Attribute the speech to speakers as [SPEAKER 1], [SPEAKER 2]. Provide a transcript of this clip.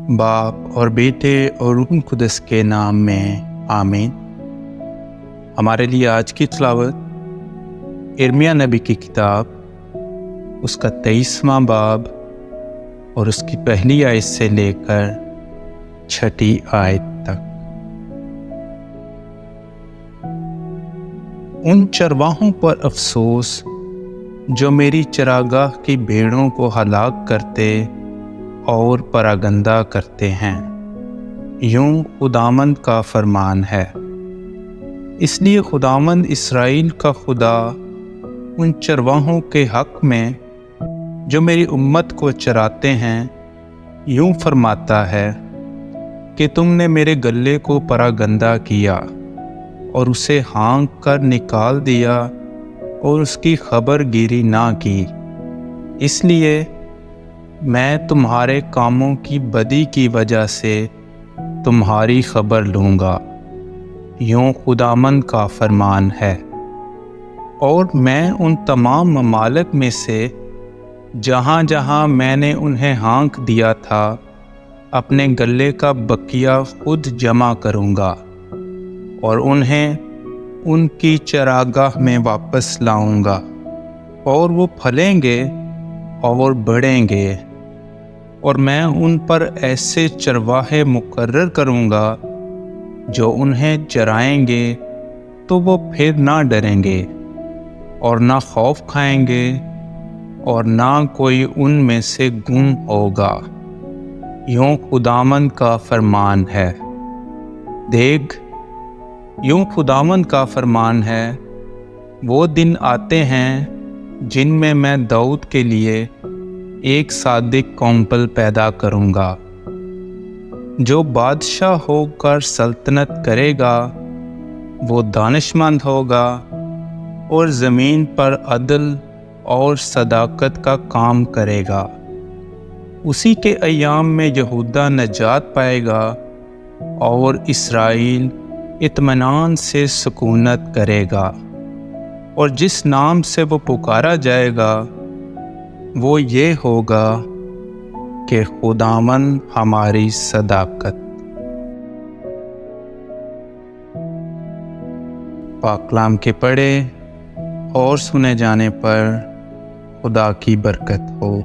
[SPEAKER 1] باپ اور بیٹے اور روح القدس کے نام میں آمین۔ ہمارے لیے آج کی تلاوت ارمیا نبی کی کتاب، اس کا 23واں باب اور اس کی پہلی آیت سے لے کر 6 آیت تک۔ ان چرواہوں پر افسوس جو میری چراگاہ کی بھیڑوں کو ہلاک کرتے اور پراگندہ کرتے ہیں، یوں خداوند کا فرمان ہے۔ اس لیے خداوند اسرائیل کا خدا ان چرواہوں کے حق میں جو میری امت کو چراتے ہیں یوں فرماتا ہے کہ تم نے میرے گلے کو پراگندہ کیا اور اسے ہانک کر نکال دیا اور اس کی خبر گیری نہ کی، اس لیے میں تمہارے کاموں کی بدی کی وجہ سے تمہاری خبر لوں گا، یوں خداوند کا فرمان ہے۔ اور میں ان تمام ممالک میں سے جہاں جہاں میں نے انہیں ہانک دیا تھا اپنے گلے کا بقیہ خود جمع کروں گا اور انہیں ان کی چراگاہ میں واپس لاؤں گا، اور وہ پھلیں گے اور بڑھیں گے، اور میں ان پر ایسے چرواہے مقرر کروں گا جو انہیں چرائیں گے تو وہ پھر نہ ڈریں گے اور نہ خوف کھائیں گے، اور نہ کوئی ان میں سے گم ہوگا، یوں خداوند کا فرمان ہے۔ دیکھ، یوں خداوند کا فرمان ہے، وہ دن آتے ہیں جن میں میں داؤد کے لیے ایک صادق کونسل پیدا کروں گا، جو بادشاہ ہو کر سلطنت کرے گا۔ وہ دانش مند ہوگا اور زمین پر عدل اور صداقت کا کام کرے گا۔ اسی کے ایام میں یہودا نجات پائے گا اور اسرائیل اطمینان سے سکونت کرے گا، اور جس نام سے وہ پکارا جائے گا وہ یہ ہوگا کہ خداوند ہماری صداقت۔ پاک کلام کے پڑھے اور سنے جانے پر خدا کی برکت ہو۔